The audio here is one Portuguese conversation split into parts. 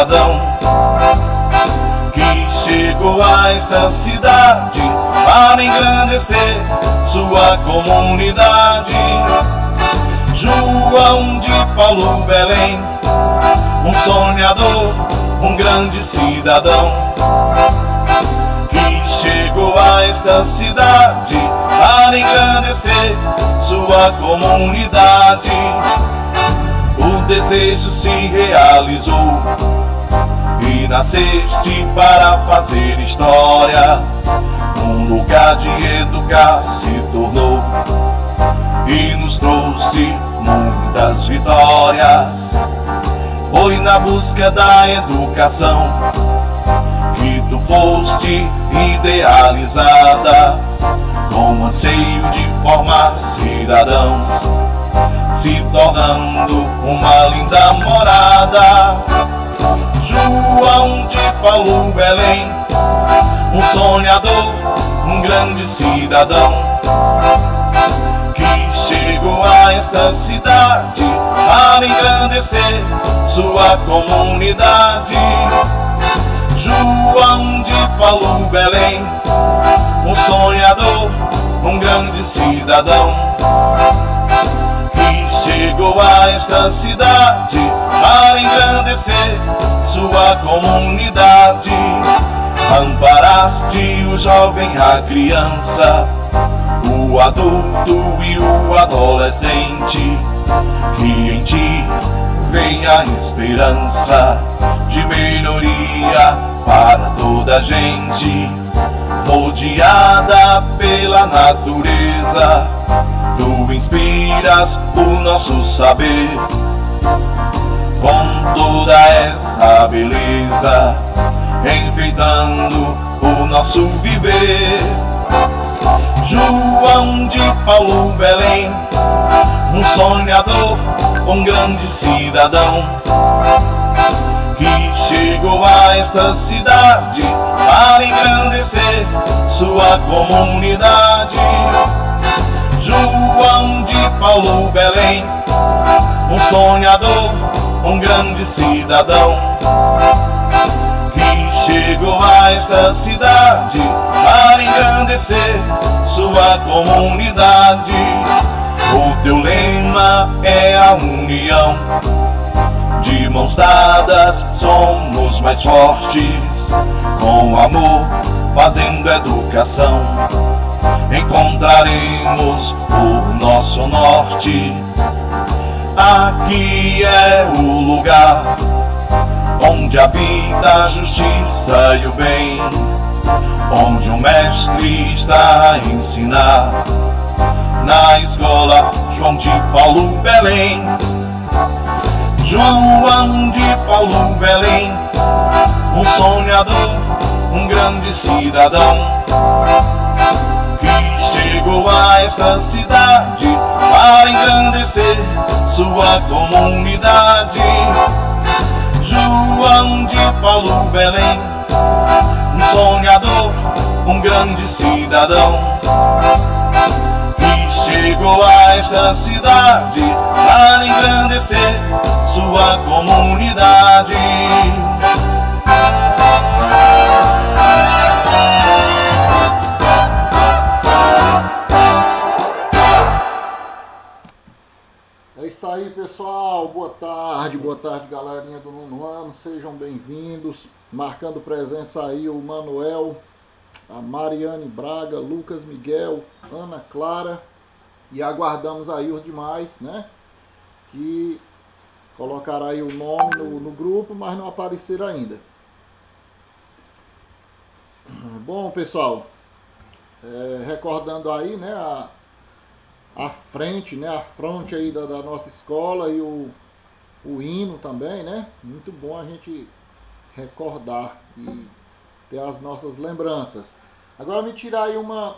cidadão que chegou a esta cidade para engrandecer sua comunidade. João de Paulo Belém, um sonhador, um grande cidadão que chegou a esta cidade para engrandecer sua comunidade. O desejo se realizou e nasceste para fazer história. Um lugar de educar se tornou e nos trouxe muitas vitórias. Foi na busca da educação que tu foste idealizada, com anseio de formar cidadãos, se tornando uma linda morada. João de Paulo Belém, um sonhador, um grande cidadão que chegou a esta cidade para engrandecer sua comunidade. João de Paulo Belém, um sonhador, um grande cidadão que chegou a esta cidade para engrandecer sua comunidade. Amparaste o jovem, a criança, o adulto e o adolescente, que em ti vem a esperança de melhoria para toda a gente. Rodeada pela natureza, tu inspiras o nosso saber, com toda essa beleza, enfeitando o nosso viver. João de Paulo Belém, um sonhador, um grande cidadão que chegou a esta cidade para engrandecer sua comunidade. João de Paulo Belém, um sonhador, um grande cidadão que chegou a esta cidade para engrandecer sua comunidade. O teu lema é a união, de mãos dadas somos mais fortes, com amor fazendo educação encontraremos o nosso norte. Aqui é o lugar onde habita a justiça e o bem, onde o mestre está a ensinar, na escola João de Paulo Belém. João de Paulo Belém, um sonhador, um grande cidadão que chegou a esta cidade para engrandecer sua comunidade. João de Paulo Belém, um sonhador, um grande cidadão que chegou a esta cidade para engrandecer sua comunidade. É isso aí, pessoal. Boa tarde, galerinha do nono ano. Sejam bem-vindos. Marcando presença aí o Manuel, a Mariane Braga, Lucas Miguel, Ana Clara. E aguardamos aí os demais, né? Que colocaram aí o nome no grupo, mas não apareceram ainda. Bom, pessoal, recordando aí, né, a frente, né, a fronte aí da nossa escola e o hino também, né? Muito bom a gente recordar e ter as nossas lembranças. Agora me tirar aí uma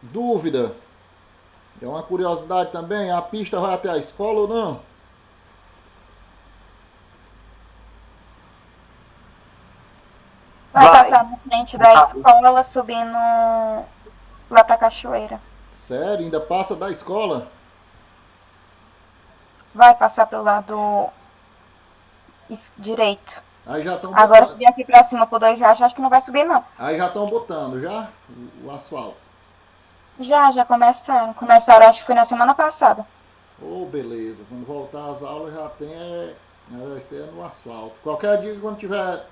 dúvida, é uma curiosidade também, a pista vai até a escola ou não? Vai passar na frente da escola, subindo lá pra cachoeira. Sério? Ainda passa da escola? Vai passar pro lado direito. Aí já estão Agora botando. subir aqui pra cima por 2 reais, acho que não vai subir, não. Aí já estão botando já o asfalto. Já começaram. Começaram, acho que foi na semana passada. Ô, beleza. Quando voltar às aulas já tem, vai ser no asfalto. Qualquer dia quando tiver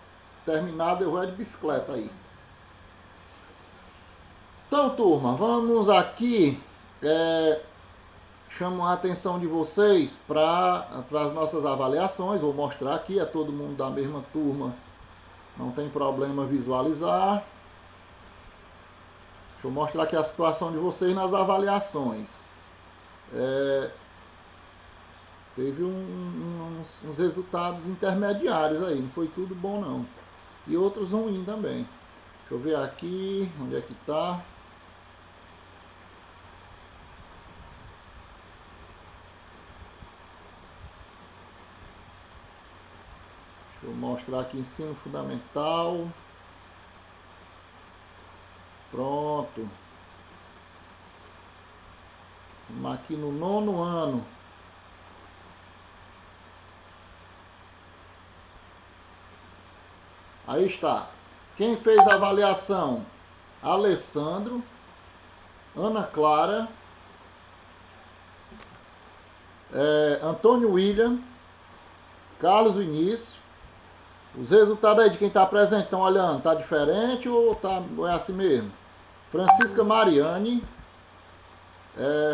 terminado eu vou de bicicleta aí. Então, turma, vamos aqui. Chamo a atenção de vocês para as nossas avaliações. Vou mostrar aqui, é todo mundo da mesma turma. Não tem problema visualizar. Deixa eu mostrar aqui a situação de vocês nas avaliações. Teve uns resultados intermediários aí, não foi tudo bom não. E outros ruins também. Deixa eu ver aqui, onde é que tá. Deixa eu mostrar aqui ensino fundamental. Pronto. Vamos aqui no 9º ano. Aí está. Quem fez a avaliação? Alessandro, Ana Clara, Antônio William, Carlos Vinícius. Os resultados aí de quem está presente, estão olhando, está diferente ou é assim mesmo? Francisca Mariane,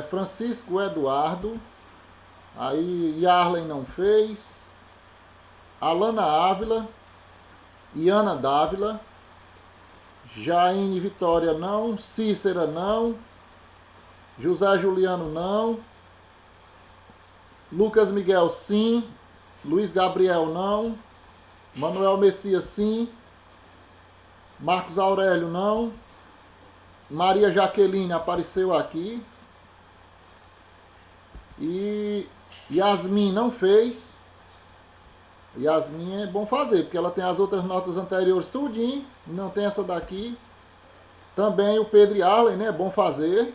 Francisco Eduardo, aí Yarlen não fez, Alana Ávila, Iana Dávila, Jaine Vitória não, Cícera não, José Juliano não, Lucas Miguel sim, Luiz Gabriel não, Manuel Messias sim, Marcos Aurélio não, Maria Jaqueline apareceu aqui, e Yasmin não fez. Yasmin é bom fazer, porque ela tem as outras notas anteriores tudinho, não tem essa daqui. Também o Pedro e Arlen, né? É bom fazer.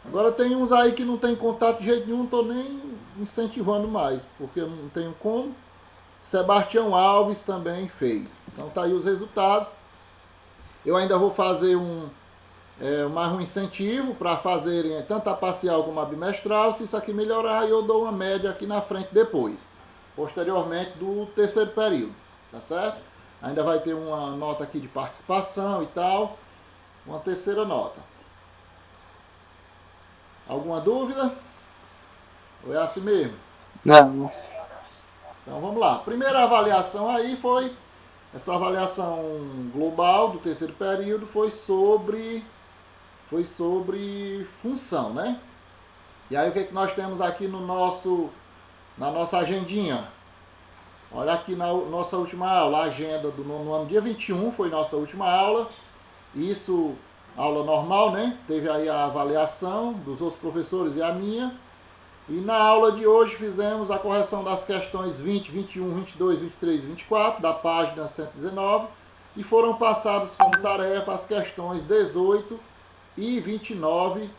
Agora tem uns aí que não tem contato de jeito nenhum, não estou nem incentivando mais, porque eu não tenho como. Sebastião Alves também fez. Então tá aí os resultados. Eu ainda vou fazer mais um incentivo para fazerem tanto a parcial como a bimestral. Se isso aqui melhorar, eu dou uma média aqui na frente depois, posteriormente do terceiro período, tá certo? Ainda vai ter uma nota aqui de participação e tal, uma terceira nota. Alguma dúvida? Ou é assim mesmo? Não. Então vamos lá. Primeira avaliação aí foi, essa avaliação global do terceiro período foi sobre função, né? E aí o que é que nós temos aqui na nossa agendinha? Olha aqui na nossa última aula, a agenda do nono ano, dia 21 foi nossa última aula. Isso, aula normal, né? Teve aí a avaliação dos outros professores e a minha. E na aula de hoje fizemos a correção das questões 20, 21, 22, 23 e 24, da página 119. E foram passadas como tarefa as questões 18 e 29.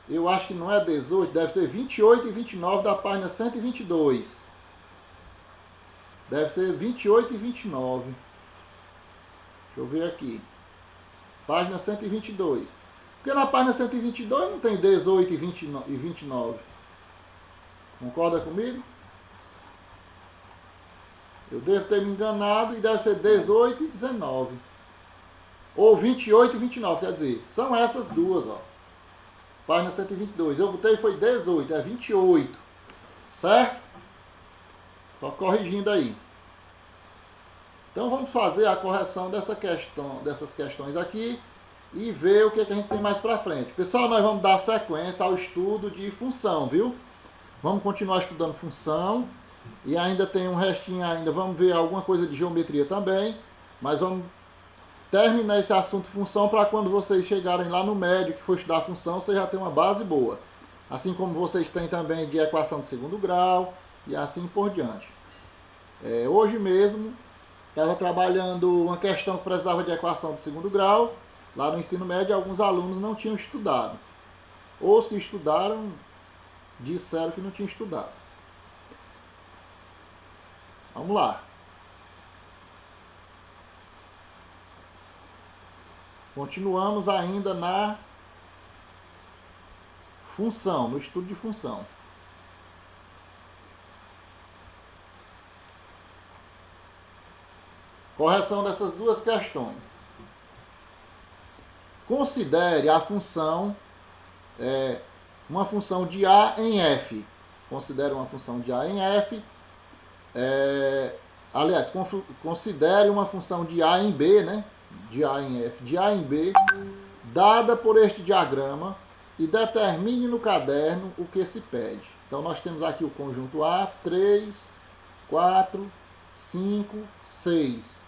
Eu acho que não é 18, deve ser 28 e 29 da página 122. Deve ser 28 e 29. Deixa eu ver aqui. Página 122. Porque na página 122 não tem 18 e 29. Concorda comigo? Eu devo ter me enganado e deve ser 18 e 19. Ou 28 e 29, quer dizer, são essas duas, ó. Página 122. Eu botei foi 18, é 28. Certo? Só corrigindo aí. Então vamos fazer a correção dessas questões aqui e ver o que a gente tem mais pra frente. Pessoal, nós vamos dar sequência ao estudo de função, viu? Vamos continuar estudando função. E ainda tem um restinho ainda. Vamos ver alguma coisa de geometria também. Mas vamos terminar esse assunto função para quando vocês chegarem lá no médio, que for estudar função, você já tem uma base boa. Assim como vocês têm também de equação de segundo grau e assim por diante. Hoje mesmo, estava trabalhando uma questão que precisava de equação de segundo grau. Lá no ensino médio, alguns alunos não tinham estudado. Ou se estudaram, disseram que não tinham estudado. Vamos lá. Continuamos ainda na função, no estudo de função. Correção dessas duas questões. Considere a função, uma função de A em F. Considere uma função de A em F. Aliás, considere uma função de A em B, né? De A em F, de A em B, dada por este diagrama e determine no caderno o que se pede. Então, nós temos aqui o conjunto A, 3, 4, 5, 6.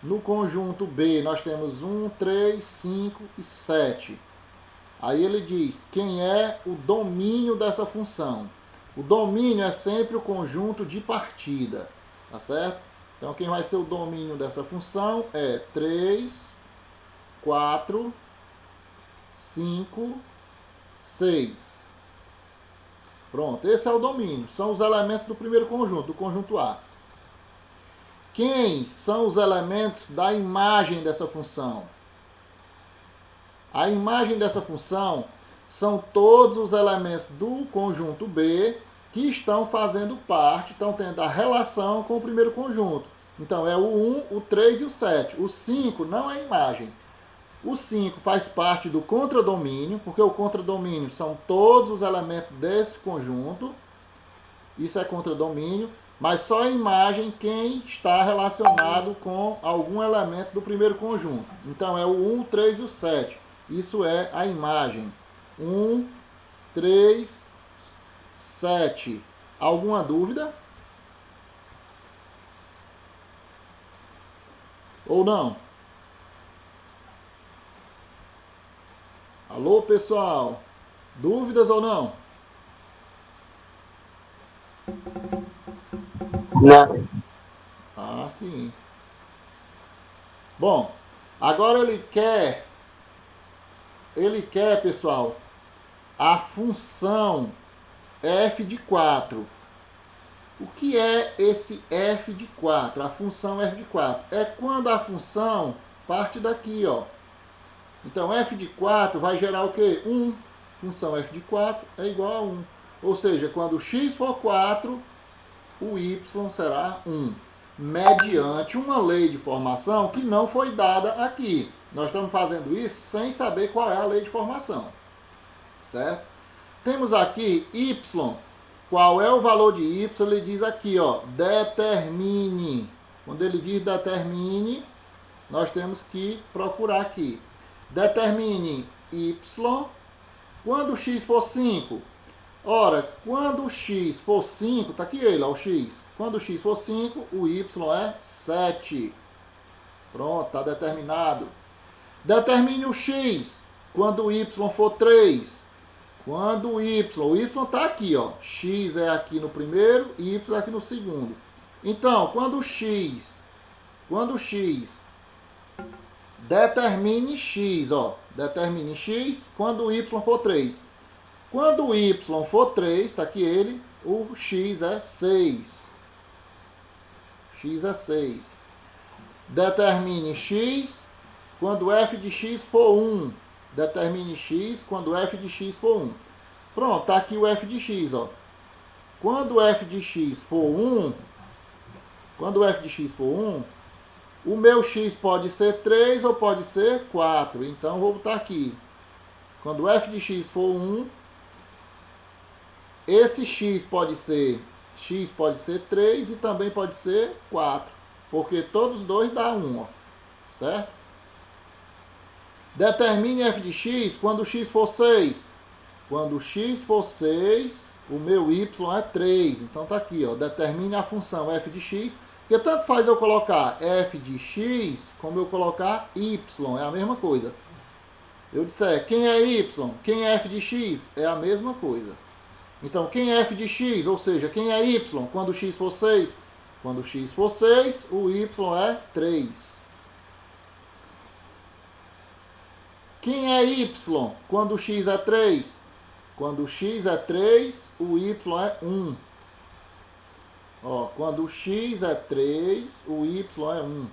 No conjunto B, nós temos 1, 3, 5 e 7. Aí ele diz quem é o domínio dessa função. O domínio é sempre o conjunto de partida, tá certo? Então, quem vai ser o domínio dessa função é 3, 4, 5, 6. Pronto, esse é o domínio. São os elementos do primeiro conjunto, do conjunto A. Quem são os elementos da imagem dessa função? A imagem dessa função são todos os elementos do conjunto B que estão fazendo parte, estão tendo a relação com o primeiro conjunto. Então, é o 1, o 3 e o 7. O 5 não é imagem. O 5 faz parte do contradomínio, porque o contradomínio são todos os elementos desse conjunto. Isso é contradomínio, mas só a imagem quem está relacionado com algum elemento do primeiro conjunto. Então, é o 1, o 3 e o 7. Isso é a imagem. 1, 3, 7. Alguma dúvida? Ou não? Alô, pessoal? Dúvidas ou não? Não. Ah, sim. Bom, agora ele quer, pessoal, a função f de 4. O que é esse f de 4? A função f de 4 é quando a função parte daqui, ó. Então, f de 4 vai gerar o quê? 1. Função f de 4 é igual a 1. Ou seja, quando x for 4, o y será 1. Mediante uma lei de formação que não foi dada aqui. Nós estamos fazendo isso sem saber qual é a lei de formação. Certo? Temos aqui y. Qual é o valor de y? Ele diz aqui, ó, determine. Quando ele diz determine, nós temos que procurar aqui. Determine y quando x for 5. Ora, quando o x for 5, está aqui ele, ó, o x. Quando o x for 5, o y é 7. Pronto, está determinado. Determine o x quando o y for 3. Quando o y está aqui, ó. X é aqui no primeiro e y é aqui no segundo. Então, quando o x determine x, ó. Determine x quando o y for 3. Quando o y for 3, está aqui ele, o x é 6. X é 6. Determine x quando f de x for 1. Determine x quando f de x for 1. Pronto, está aqui o f de x, ó. Quando o f de x for 1, o meu x pode ser 3 ou pode ser 4. Então, vou botar aqui. Quando o f de x for 1, esse x pode ser 3 e também pode ser 4. Porque todos os dois dá 1, ó. Certo? Determine f de x quando o x for 6. Quando o x for 6, o meu y é 3. Então tá aqui, ó. Determine a função f de x. Porque tanto faz eu colocar f de x como eu colocar y. É a mesma coisa. Eu disser quem é y, quem é f de x, é a mesma coisa. Então, quem é f de x, ou seja, quem é y, quando o x for 6? Quando o x for 6, o y é 3. Quem é y, quando o x é 3? Quando o x é 3, o y é 1. Ó, quando o x é 3, o y é 1.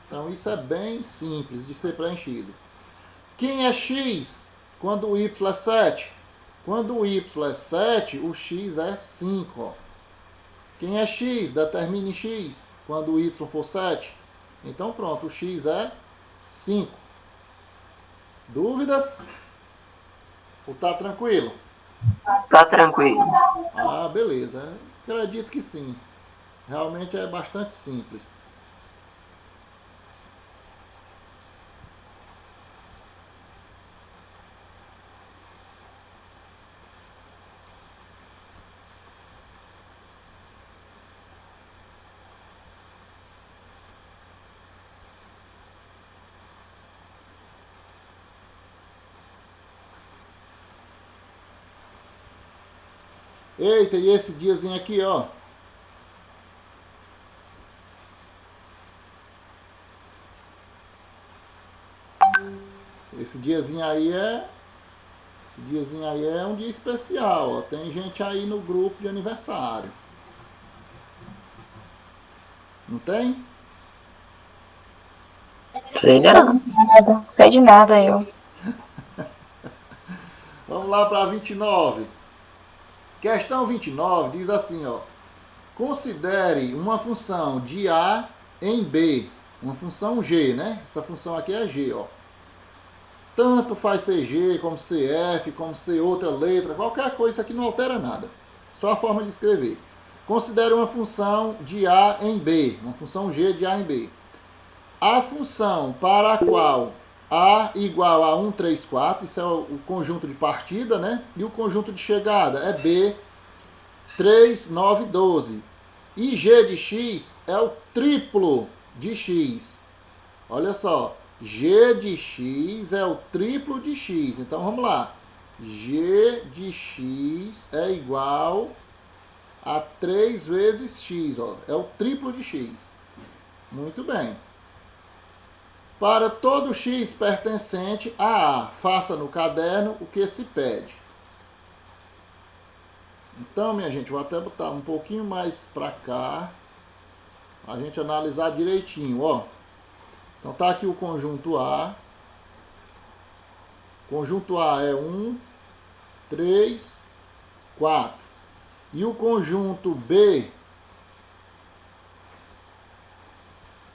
Então isso é bem simples de ser preenchido. Quem é x quando o y é 7? Quando o y é 7, o x é 5. Ó. Quem é x? Determine x quando o y for 7. Então pronto, o x é 5. Dúvidas? Ou tá tranquilo? Tá tranquilo. Ah, beleza. Acredito que sim. Realmente é bastante simples. Eita, e esse diazinho aqui, ó. Esse diazinho aí é um dia especial, ó. Tem gente aí no grupo de aniversário. Não tem? Sei não. Nada, sei de nada eu. Vamos lá para 29. Questão 29 diz assim, ó. Considere uma função de A em B. Uma função G, né? Essa função aqui é G, ó. Tanto faz ser G, como ser F, como ser outra letra, qualquer coisa, isso aqui não altera nada. Só a forma de escrever. Considere uma função de A em B. Uma função G de A em B. A função para a qual A igual a 1, 3, 4, isso é o conjunto de partida, né? E o conjunto de chegada é B, 3, 9, 12. E G de X é o triplo de X. Olha só, G de X é o triplo de X. Então vamos lá. G de X é igual a 3 vezes X. Ó, é o triplo de X. Muito bem. Para todo x pertencente a A, faça no caderno o que se pede. Então, minha gente, vou até botar um pouquinho mais para cá, a gente analisar direitinho, ó. Então tá aqui o conjunto A. Conjunto A é 1, 3, 4. E o conjunto B?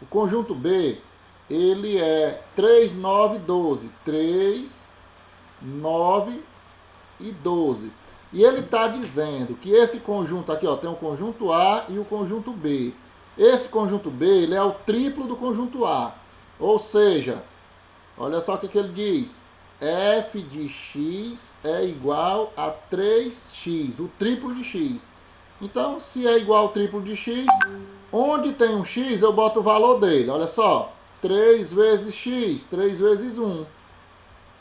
O conjunto B, ele é 3, 9, 12. 3, 9 e 12. E ele está dizendo que esse conjunto aqui, ó, tem o conjunto A e o conjunto B. Esse conjunto B, ele é o triplo do conjunto A. Ou seja, olha só o que ele diz. F de x é igual a 3x, o triplo de x. Então, se é igual ao triplo de x, onde tem um x, eu boto o valor dele. Olha só, 3 vezes x, 3 vezes 1.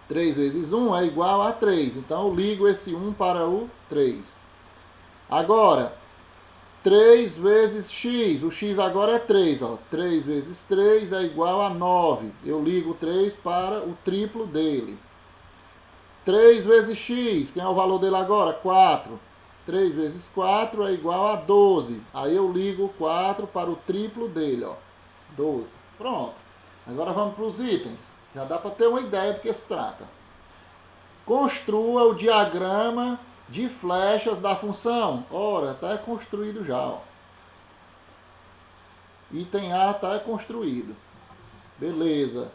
3 vezes 1 é igual a 3. Então, eu ligo esse 1 para o 3. Agora, 3 vezes x. O x agora é 3. Ó. 3 vezes 3 é igual a 9. Eu ligo o 3 para o triplo dele. 3 vezes x. Quem é o valor dele agora? 4. 3 vezes 4 é igual a 12. Aí eu ligo o 4 para o triplo dele. Ó. 12. Pronto. Agora vamos para os itens. Já dá para ter uma ideia do que se trata. Construa o diagrama de flechas da função. Ora, está construído já. Ó. Item A está construído. Beleza.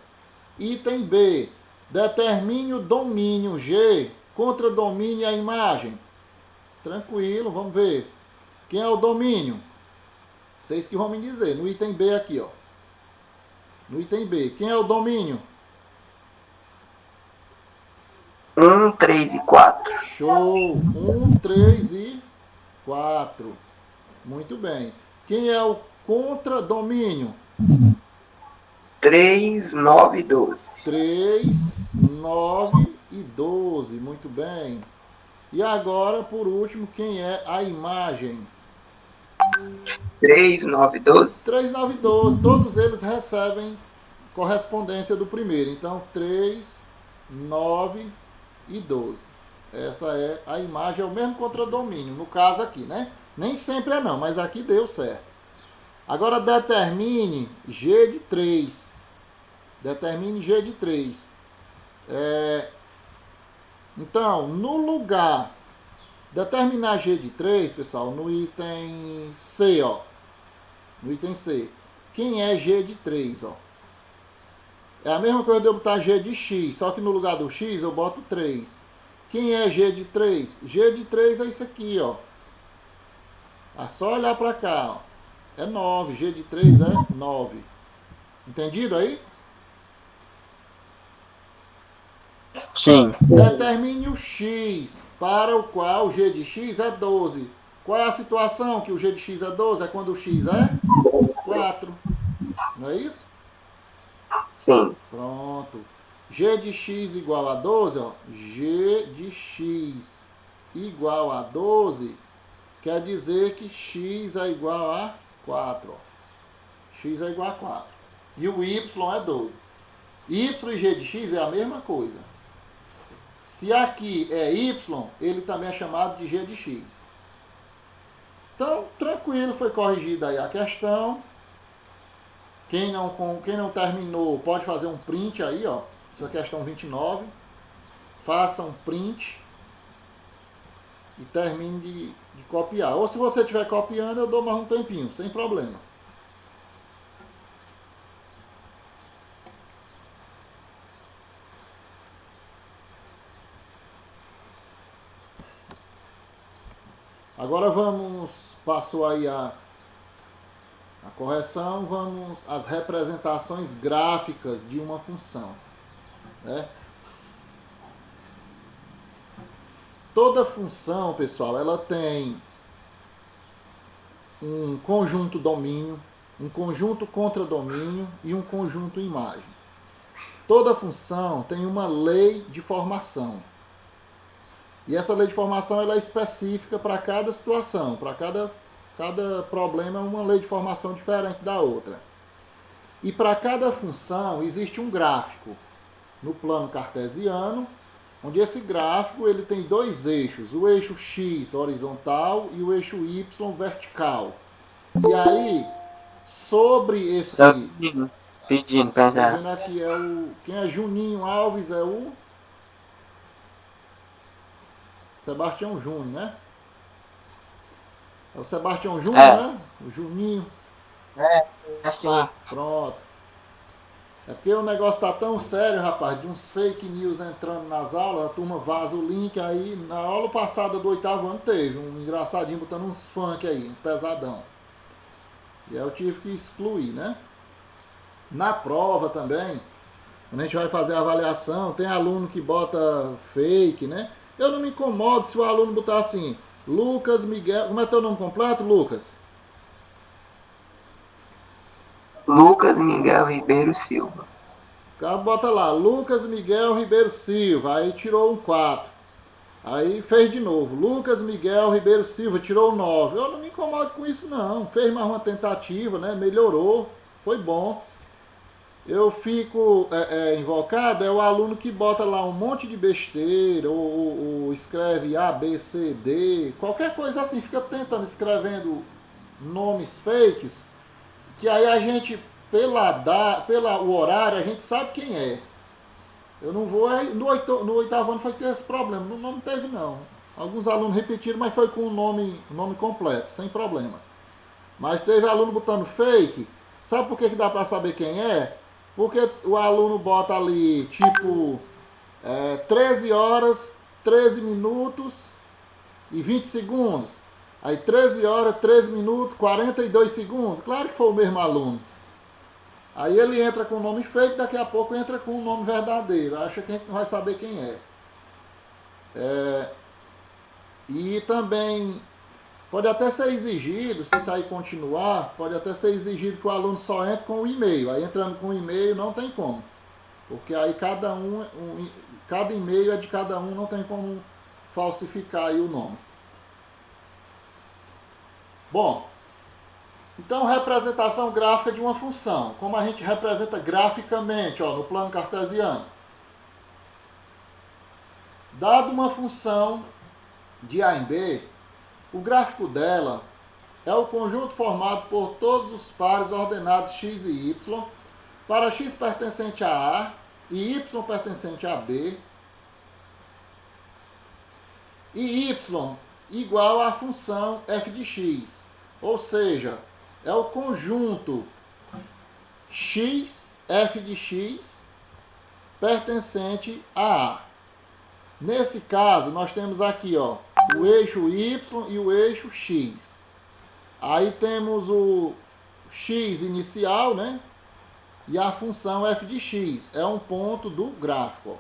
Item B. Determine o domínio G contra domine a imagem. Tranquilo, vamos ver. Quem é o domínio? Vocês que vão me dizer. No item B aqui, ó. No item B. Quem é o domínio? 1, 3 e 4. Show! 1, 3 e 4. Muito bem. Quem é o contradomínio? 3, 9 e 12. 3, 9 e 12. Muito bem. E agora, por último, quem é a imagem? 3, 9 e 12. 3, 9 e 12. Todos eles recebem correspondência do primeiro. Então, 3, 9 e 12. Essa é a imagem, é o mesmo contradomínio, no caso aqui, né? Nem sempre é não, mas aqui deu certo. Agora determine G de 3. Determine G de 3. Então, no lugar, determinar G de 3, pessoal, no item C, ó. No item C. Quem é G de 3, ó? É a mesma coisa de eu botar G de X, só que no lugar do X eu boto 3. Quem é G de 3? G de 3 é isso aqui, ó. É só olhar pra cá, ó. É 9. G de 3 é 9. Entendido aí? Sim. Determine o X, para o qual o G de X é 12. Qual é a situação que o G de X é 12? É quando o X é 4. Não é isso? Sim. Pronto. G de X igual a 12, ó. G de X igual a 12 quer dizer que X é igual a 4. Ó. X é igual a 4. E o Y é 12. Y e G de X é a mesma coisa. Se aqui é Y, ele também é chamado de G de X. Então, tranquilo, foi corrigida aí a questão. Quem não terminou, pode fazer um print aí, ó. Essa é a questão 29. Faça um print e termine de copiar. Ou se você estiver copiando, eu dou mais um tempinho, sem problemas. Agora passou aí a correção, vamos às representações gráficas de uma função. Né? Toda função, pessoal, ela tem um conjunto domínio, um conjunto contradomínio e um conjunto imagem. Toda função tem uma lei de formação. E essa lei de formação ela é específica para cada situação, para cada problema é uma lei de formação diferente da outra. E para cada função existe um gráfico no plano cartesiano, onde esse gráfico ele tem dois eixos, o eixo X horizontal e o eixo Y vertical. E aí, sobre esse... Pedindo pra Tô vendo aqui, quem é Juninho Alves é o Sebastião Júnior, né? É o Sebastião Júnior, né? O Juninho. assim. Pronto. É porque o negócio tá tão sério, rapaz, de uns fake news entrando nas aulas, a turma vaza o link aí. Na aula passada do 8º ano teve um engraçadinho botando uns funk aí, um pesadão. E aí eu tive que excluir, né? Na prova também, quando a gente vai fazer a avaliação, tem aluno que bota fake, né? Eu não me incomodo se o aluno botar assim, Lucas Miguel... Como é teu nome completo, Lucas? Lucas Miguel Ribeiro Silva. O cara bota lá, Lucas Miguel Ribeiro Silva, aí tirou um 4. Aí fez de novo, Lucas Miguel Ribeiro Silva, tirou 9. Eu não me incomodo com isso não, fez mais uma tentativa, né? Melhorou, foi bom. Eu fico invocado, é o aluno que bota lá um monte de besteira, ou escreve A, B, C, D, qualquer coisa assim, fica tentando, escrevendo nomes fakes, que aí a gente, pelo horário, a gente sabe quem é. Eu não vou, no 8º ano foi ter esse problema, não teve não. Alguns alunos repetiram, mas foi com o nome completo, sem problemas. Mas teve aluno botando fake, sabe por que dá para saber quem é? Porque o aluno bota ali, tipo, 13 horas, 13 minutos e 20 segundos. Aí 13 horas, 13 minutos, 42 segundos. Claro que foi o mesmo aluno. Aí ele entra com o nome fake, daqui a pouco entra com o nome verdadeiro. Acha que a gente não vai saber quem é. E também... Pode até ser exigido, se isso aí continuar, pode até ser exigido que o aluno só entre com o e-mail. Aí entrando com o e-mail não tem como. Porque aí cada e-mail é de cada um, não tem como falsificar aí o nome. Bom, então representação gráfica de uma função. Como a gente representa graficamente, ó, no plano cartesiano. Dado uma função de A em B, O gráfico dela é o conjunto formado por todos os pares ordenados x e y, para x pertencente a A e y pertencente a B, e y igual à função f de x, ou seja, é o conjunto x, f de x, pertencente a A. Nesse caso, nós temos aqui, ó, o eixo y e o eixo x. Aí temos o x inicial, né? E a função f de x. É um ponto do gráfico, ó.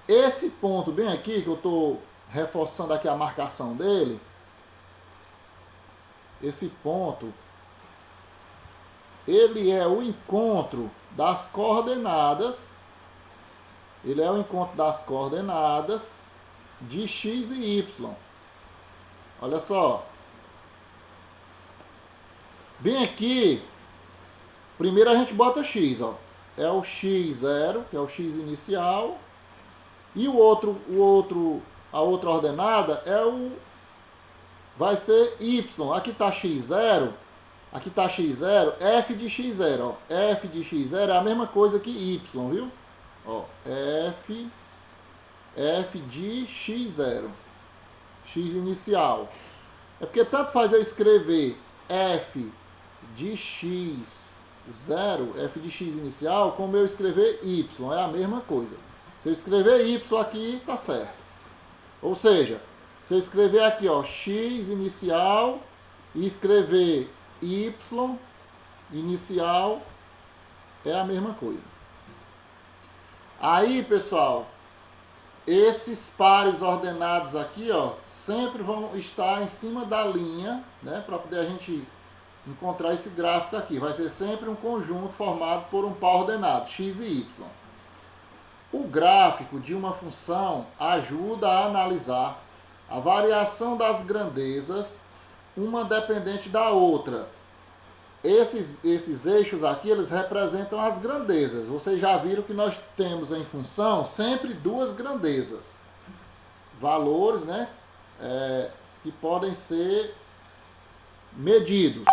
Esse ponto bem aqui, que eu estou reforçando aqui a marcação dele, esse ponto, ele é o encontro das coordenadas, de x e y. Olha só. Bem aqui, primeiro a gente bota x, ó. É o x0, que é o x inicial, e a outra ordenada vai ser y. Aqui está x0, f de x0, ó. F de x0 é a mesma coisa que y, viu? Ó, f de x0, x inicial. É porque tanto faz eu escrever f de x0, f de x inicial, como eu escrever y, é a mesma coisa. Se eu escrever y aqui, tá certo. Ou seja, se eu escrever aqui, ó, x inicial e escrever y inicial, é a mesma coisa. Aí, pessoal, esses pares ordenados aqui, ó, sempre vão estar em cima da linha, né, para poder a gente encontrar esse gráfico aqui. Vai ser sempre um conjunto formado por um par ordenado, x e y. O gráfico de uma função ajuda a analisar a variação das grandezas, uma dependente da outra. Esses eixos aqui, eles representam as grandezas. Vocês já viram que nós temos em função sempre duas grandezas. Valores, né? Que podem ser medidos.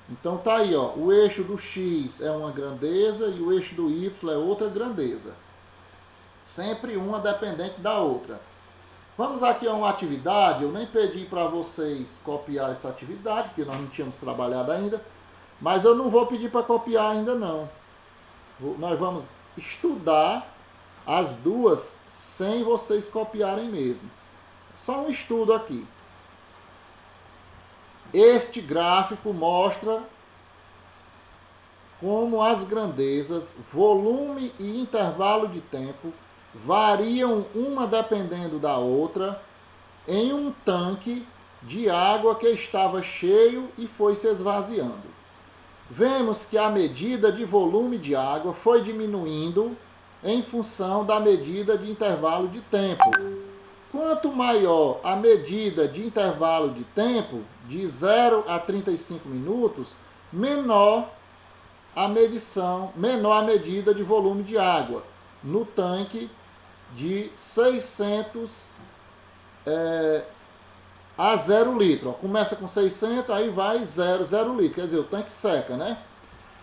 Então tá aí, ó. O eixo do x é uma grandeza e o eixo do y é outra grandeza. Sempre uma dependente da outra. Vamos aqui a uma atividade. Eu nem pedi para vocês copiar essa atividade, porque nós não tínhamos trabalhado ainda. Mas eu não vou pedir para copiar ainda não. Nós vamos estudar as duas sem vocês copiarem mesmo. Só um estudo aqui. Este gráfico mostra como as grandezas, volume e intervalo de tempo variam uma dependendo da outra em um tanque de água que estava cheio e foi se esvaziando. Vemos que a medida de volume de água foi diminuindo em função da medida de intervalo de tempo. Quanto maior a medida de intervalo de tempo, de 0 a 35 minutos, menor a medida de volume de água no tanque de 600 a 0 litro. Começa com 600, aí vai 0 litro, quer dizer, o tanque seca, né?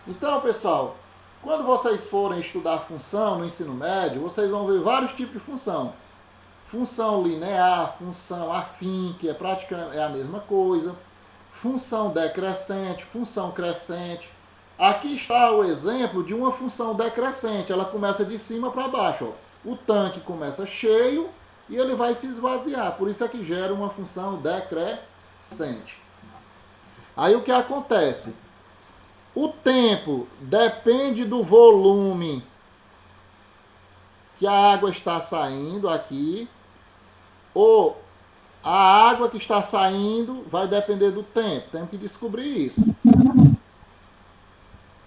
Então, pessoal, quando vocês forem estudar função no ensino médio, vocês vão ver vários tipos de função. Função linear, função afim, que é a mesma coisa. Função decrescente, função crescente. Aqui está o exemplo de uma função decrescente. Ela começa de cima para baixo, ó. O tanque começa cheio e ele vai se esvaziar. Por isso é que gera uma função decrescente. Aí o que acontece? O tempo depende do volume que a água está saindo aqui. Ou a água que está saindo vai depender do tempo. Temos que descobrir isso.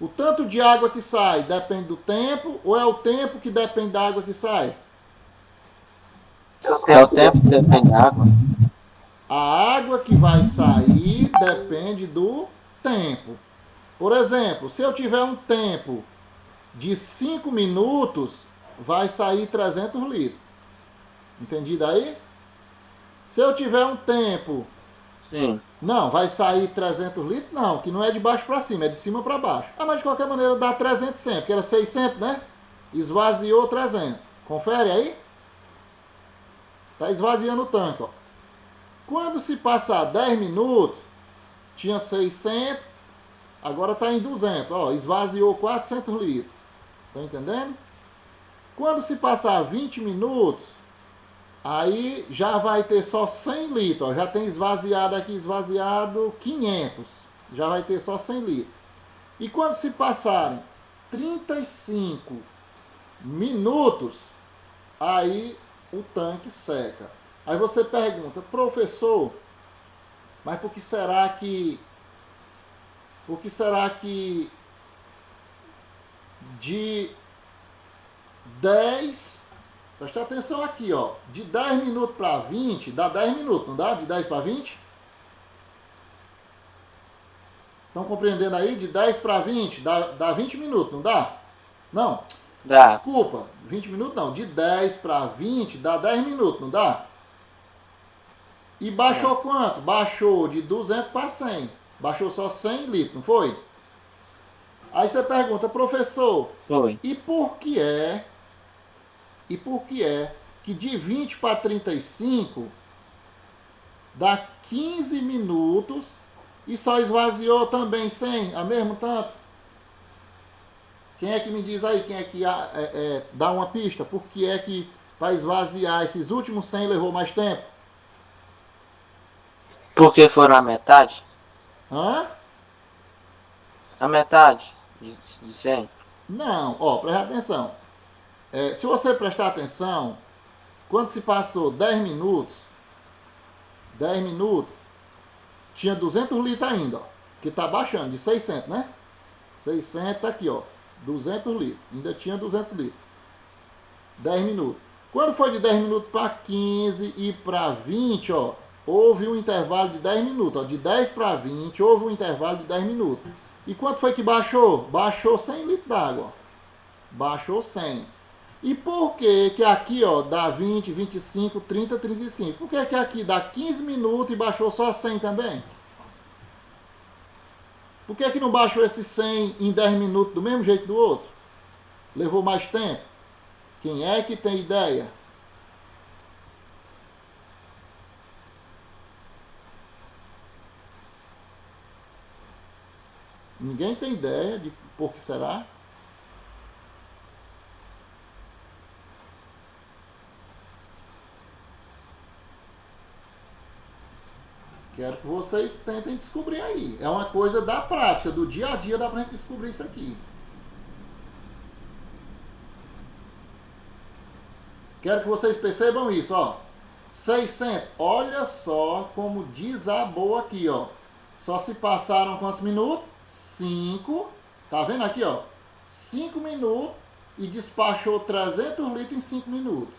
O tanto de água que sai depende do tempo ou é o tempo que depende da água que sai? É o tempo que depende da água. A água que vai sair depende do tempo. Por exemplo, se eu tiver um tempo de 5 minutos, vai sair 300 litros. Entendido aí? Se eu tiver um tempo... Sim. Não, vai sair 300 litros? Não, que não é de baixo para cima, é de cima para baixo. Ah, mas de qualquer maneira dá 300 sempre, porque era 600, né? Esvaziou 300. Confere aí. Tá esvaziando o tanque, ó. Quando se passar 10 minutos, tinha 600, agora tá em 200, ó. Esvaziou 400 litros. Tá entendendo? Quando se passar 20 minutos, aí já vai ter só 100 litros. Ó. Já tem esvaziado aqui, esvaziado 500. Já vai ter só 100 litros. E quando se passarem 35 minutos, aí o tanque seca. Aí você pergunta, professor, mas por que será que de 10, presta atenção aqui, ó, de 10 minutos para 20, dá 10 minutos, não dá? De 10 para 20? Estão compreendendo aí? De 10 para 20, dá 20 minutos, não dá? Não. Dá. Desculpa, 20 minutos não. De 10 para 20 dá 10 minutos, não dá? E baixou quanto? Baixou de 200 para 100. Baixou só 100 litros, não foi? Aí você pergunta, professor, Foi. e por que é que de 20 para 35 dá 15 minutos e só esvaziou também 100, a mesmo tanto? Quem é que me diz aí? Quem é que dá uma pista? Por que é que para esvaziar esses últimos 100 levou mais tempo? Porque foram a metade? Hã? A metade de 100? Não, ó, presta atenção. Se você prestar atenção, quando se passou 10 minutos, tinha 200 litros ainda, ó, que tá baixando, de 600, né? 600 tá aqui, ó, 200 litros, ainda tinha 200 litros. 10 minutos. Quando foi de 10 minutos para 15 e para 20, ó, houve um intervalo de 10 minutos, ó, de 10 para 20 houve um intervalo de 10 minutos. E quanto foi que baixou? Baixou 100 litros d'água, ó. Baixou 100. E por que aqui, ó, dá 20, 25, 30, 35? Por que aqui dá 15 minutos e baixou só 100 também? Por que não baixou esse 100 em 10 minutos do mesmo jeito do outro? Levou mais tempo? Quem é que tem ideia? Ninguém tem ideia de por que será? Quero que vocês tentem descobrir aí. É uma coisa da prática, do dia a dia dá pra gente descobrir isso aqui. Quero que vocês percebam isso, ó. 600, olha só como desabou aqui, ó. Só se passaram quantos minutos? 5. Tá vendo aqui, ó? 5 minutos e despachou 300 litros em 5 minutos.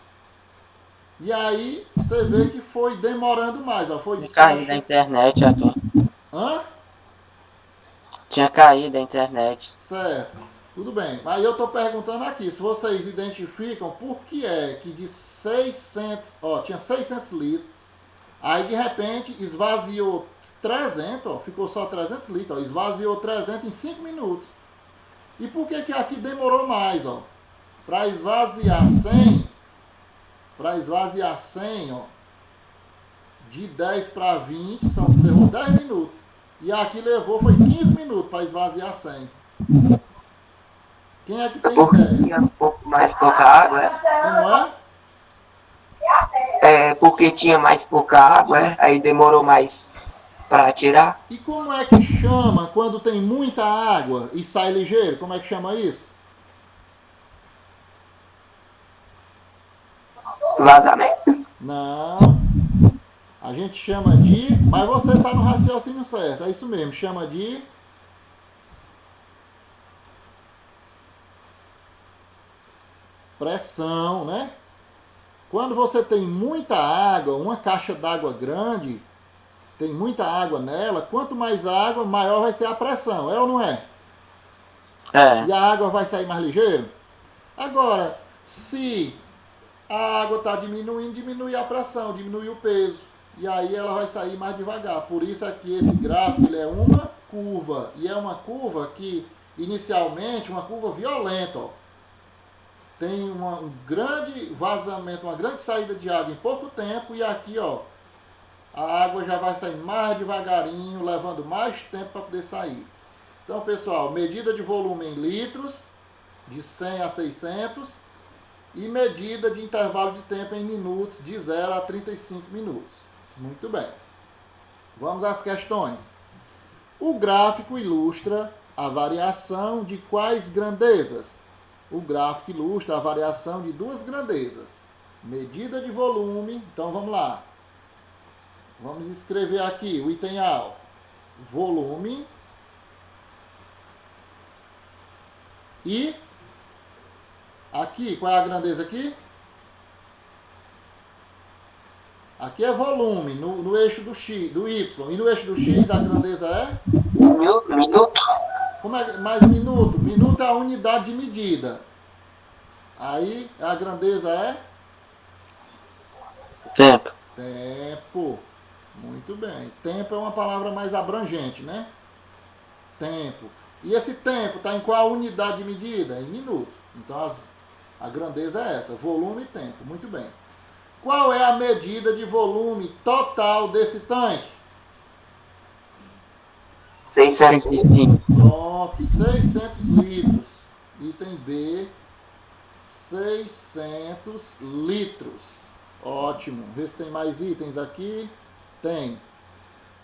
E aí, você vê que foi demorando mais, ó. Foi Tinha caído a internet aqui. Hã? Tinha caído a internet. Certo. Tudo bem. Mas eu tô perguntando aqui, se vocês identificam por que é que de 600, ó, tinha 600 litros, aí de repente esvaziou 300, ó, ficou só 300 litros, ó, esvaziou 300 em 5 minutos. E por que aqui demorou mais, ó? Para esvaziar 100, ó, de 10 para 20, levou 10 minutos. E aqui levou, foi 15 minutos para esvaziar 100. Quem é que tem Porque ideia? tinha pouca água, é? Como é? É, porque tinha pouca água, é? Aí demorou mais para tirar. E como é que chama quando tem muita água e sai ligeiro? Como é que chama isso? Vazamento. Não. A gente chama de... Mas você está no raciocínio certo. É isso mesmo. Chama de... pressão, né? Quando você tem muita água, uma caixa d'água grande, tem muita água nela, quanto mais água, maior vai ser a pressão. É ou não é? É. E a água vai sair mais ligeiro? Agora, se a água está diminuindo, diminui a pressão, diminui o peso. e aí ela vai sair mais devagar. Por isso aqui esse gráfico ele é uma curva, e é uma curva que inicialmente uma curva violenta, ó. Tem um grande vazamento, uma grande saída de água em pouco tempo, e aqui ó, a água já vai sair mais devagarinho, levando mais tempo para poder sair. Então pessoal, medida de volume em litros, de 100 a 600, e medida de intervalo de tempo em minutos, de 0 a 35 minutos. Muito bem. Vamos às questões. O gráfico ilustra a variação de quais grandezas? O gráfico ilustra a variação de duas grandezas. Medida de volume. Então vamos lá. Vamos escrever aqui o item A. Volume. E aqui, qual é a grandeza aqui? Aqui é volume, no eixo do X, do Y. E no eixo do X a grandeza é? Minuto. Como é mais minuto? Minuto é a unidade de medida. Aí a grandeza é? Tempo. Tempo. Muito bem. Tempo é uma palavra mais abrangente, né? Tempo. E esse tempo está em qual unidade de medida? Em minuto. Então a grandeza é essa, volume e tempo. Muito bem. Qual é a medida de volume total desse tanque? 600 Pronto, 600 litros. Item B, 600 litros. Ótimo. Vê se tem mais itens aqui. Tem.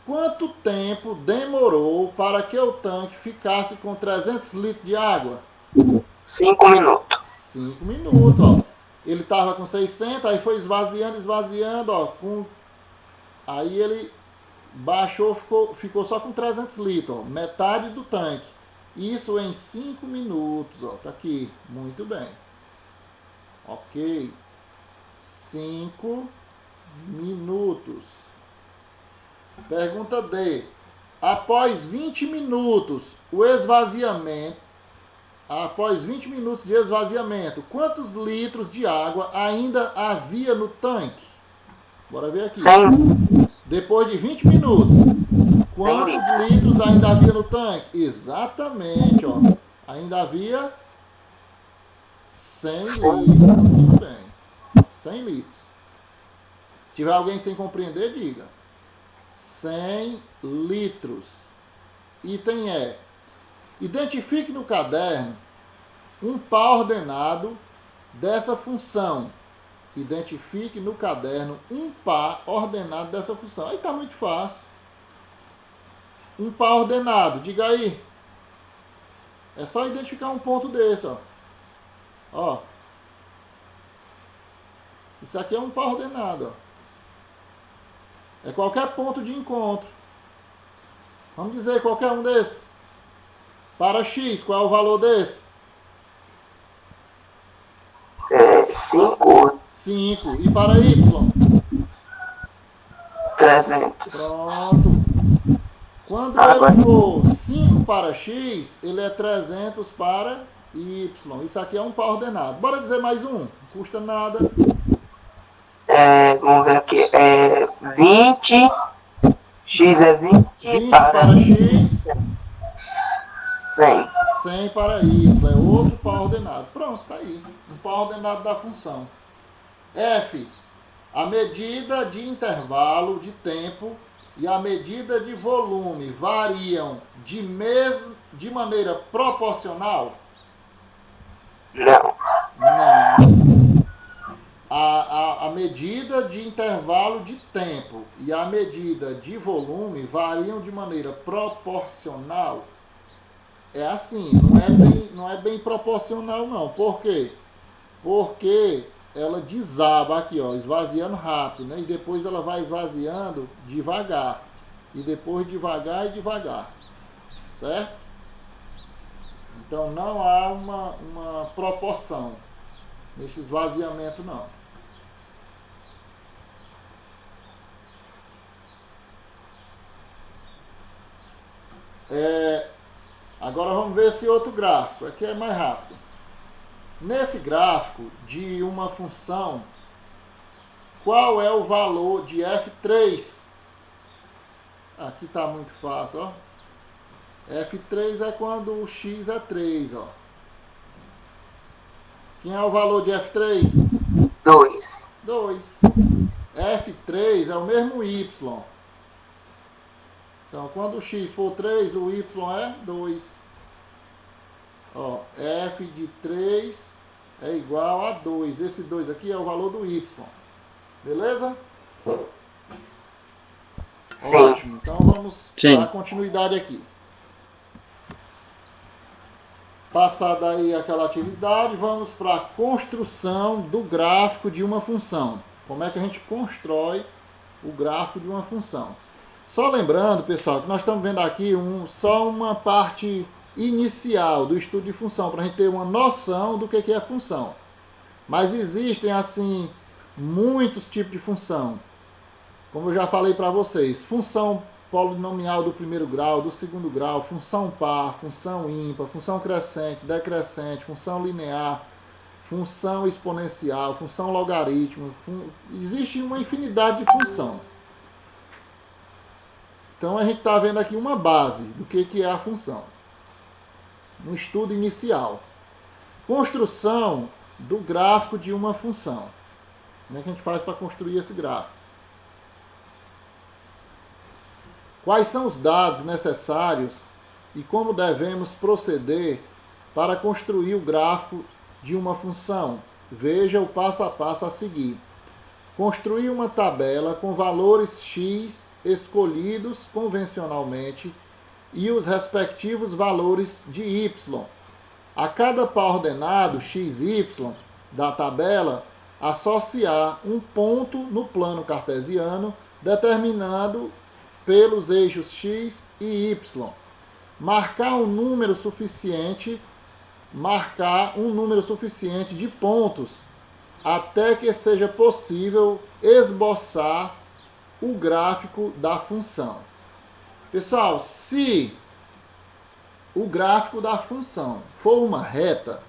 Quanto tempo demorou para que o tanque ficasse com 300 litros de água? 5 minutos. 5 minutos, ó. Ele estava com 600, aí foi esvaziando, ó. Aí ele baixou, ficou só com 300 litros, ó. Metade do tanque. Isso em 5 minutos, ó. Tá aqui. Muito bem. Ok. 5 minutos. Pergunta D. Após 20 minutos, Após 20 minutos de esvaziamento, quantos litros de água ainda havia no tanque? Bora ver aqui. 100. Depois de 20 minutos, quantos litros ainda havia no tanque? Exatamente, ó. Ainda havia 100 litros. Muito bem. 100 litros. Se tiver alguém sem compreender, diga. 100 litros. Item E. Identifique no caderno um par ordenado dessa função. Identifique no caderno um par ordenado dessa função. Aí está muito fácil. Um par ordenado, diga aí. É só identificar um ponto desse, ó. Ó. Isso aqui é um par ordenado, ó. É qualquer ponto de encontro. Vamos dizer qualquer um desses. Para X, qual é o valor desse? 5. 5. E para Y? 300. Pronto. Quando ele for 5 para X, ele é 300 para Y. Isso aqui é um par ordenado. Bora dizer mais um. Não custa nada. Vamos ver aqui. 20. X é 20. 20 para X. 100. 100 para Y. É outro par ordenado. Pronto, tá aí. Um par ordenado da função. F. A medida de intervalo de tempo e a medida de volume variam de maneira proporcional? Não. Não. A medida de intervalo de tempo e a medida de volume variam de maneira proporcional? É assim, não é bem proporcional não. Por quê? Porque ela desaba aqui, ó, esvaziando rápido, né? E depois ela vai esvaziando devagar. E depois devagar e devagar. Certo? Então não há uma proporção nesse esvaziamento não. Agora vamos ver esse outro gráfico. Aqui é mais rápido. Nesse gráfico de uma função qual é o valor de F3? Aqui está muito fácil, ó. F3 é quando o x é 3, ó. Quem é o valor de F3? 2. 2. F3 é o mesmo y. Então, quando o x for 3, o y é 2. Ó, f de 3 é igual a 2. Esse 2 aqui é o valor do y. Beleza? Sim. Ótimo. Então, vamos Sim. dar continuidade aqui. Passada aí aquela atividade, vamos para a construção do gráfico de uma função. Como é que a gente constrói o gráfico de uma função? Só lembrando, pessoal, que nós estamos vendo aqui só uma parte inicial do estudo de função, para a gente ter uma noção do que é função. Mas existem, assim, muitos tipos de função. Como eu já falei para vocês, função polinomial do primeiro grau, do segundo grau, função par, função ímpar, função crescente, decrescente, função linear, função exponencial, função logaritmo. Existe uma infinidade de função. Então a gente está vendo aqui uma base do que é a função. Um estudo inicial. Construção do gráfico de uma função. Como é que a gente faz para construir esse gráfico? Quais são os dados necessários e como devemos proceder para construir o gráfico de uma função? Veja o passo a passo a seguir. Construir uma tabela com valores x escolhidos convencionalmente e os respectivos valores de y. A cada par ordenado xy da tabela, associar um ponto no plano cartesiano determinado pelos eixos x e y. Marcar um número suficiente de pontos até que seja possível esboçar o gráfico da função. Pessoal, se o gráfico da função for uma reta,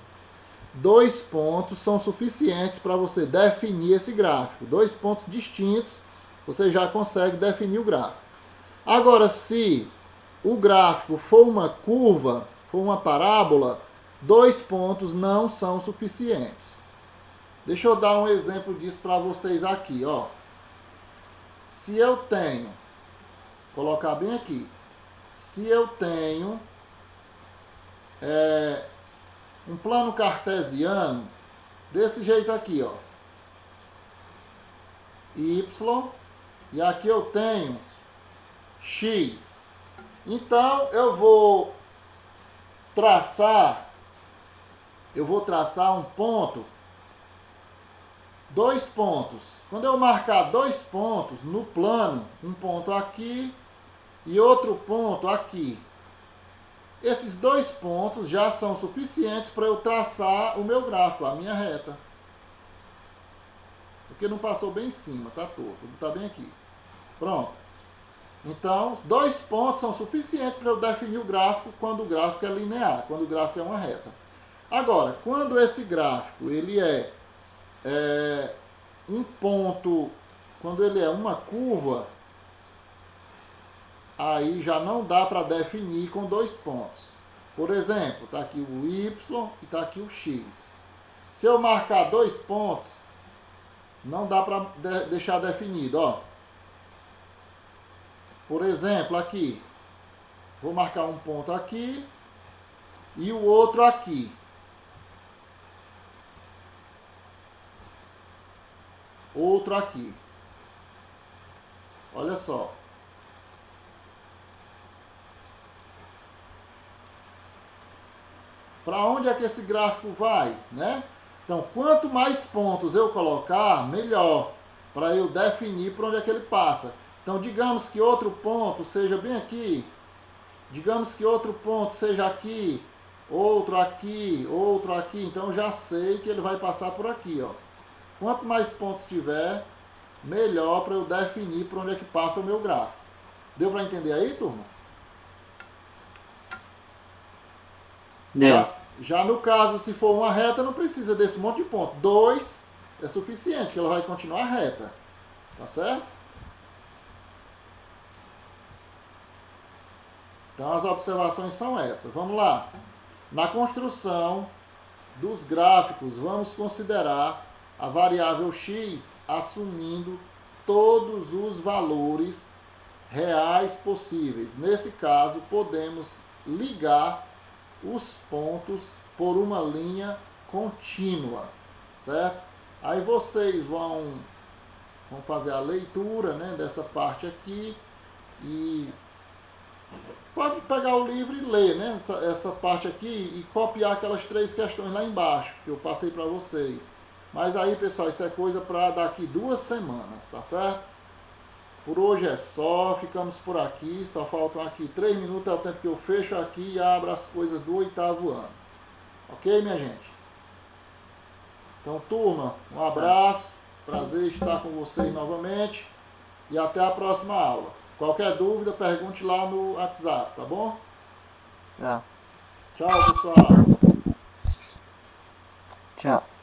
2 pontos são suficientes para você definir esse gráfico. 2 pontos distintos, você já consegue definir o gráfico. Agora, se o gráfico for uma curva, for uma parábola, 2 pontos não são suficientes. Deixa eu dar um exemplo disso para vocês aqui, ó. Se eu tenho, colocar bem aqui, se eu tenho um plano cartesiano desse jeito aqui, ó, y, e aqui eu tenho x. Então eu vou traçar um ponto, 2 pontos. Quando eu marcar 2 pontos no plano, um ponto aqui e outro ponto aqui, esses 2 pontos já são suficientes para eu traçar o meu gráfico, a minha reta. Porque não passou bem em cima, tá torto, tá bem aqui. Pronto. Então, 2 pontos são suficientes para eu definir o gráfico quando o gráfico é linear, quando o gráfico é uma reta. Agora, quando esse gráfico ele é um ponto, quando ele é uma curva, aí já não dá para definir com 2 pontos. Por exemplo, está aqui o y e está aqui o x. Se eu marcar 2 pontos, não dá para deixar definido, ó. Por exemplo, aqui, vou marcar um ponto aqui e o outro aqui. Outro aqui. Olha só. Para onde é que esse gráfico vai, né? Então, quanto mais pontos eu colocar, melhor, para eu definir por onde é que ele passa. Então, digamos que outro ponto seja bem aqui, digamos que outro ponto seja aqui, outro aqui, outro aqui. Então, eu já sei que ele vai passar por aqui, ó. Quanto mais pontos tiver, melhor para eu definir por onde é que passa o meu gráfico. Deu para entender aí, turma? Deu. Já no caso, se for uma reta, não precisa desse monte de ponto. 2 é suficiente, que ela vai continuar reta. Tá certo? Então as observações são essas. Vamos lá. Na construção dos gráficos, vamos considerar a variável x assumindo todos os valores reais possíveis. Nesse caso, podemos ligar os pontos por uma linha contínua, certo? Aí vocês vão fazer a leitura, né, dessa parte aqui e pode pegar o livro e ler, né, essa parte aqui e copiar aquelas 3 questões lá embaixo que eu passei para vocês. Mas aí, pessoal, isso é coisa para daqui 2 semanas, tá certo? Por hoje é só, ficamos por aqui, só faltam aqui 3 minutos, é o tempo que eu fecho aqui e abro as coisas do 8º ano. Ok, minha gente? Então, turma, um abraço, prazer estar com vocês novamente e até a próxima aula. Qualquer dúvida, pergunte lá no WhatsApp, tá bom? Tá. Tchau, pessoal. Tchau.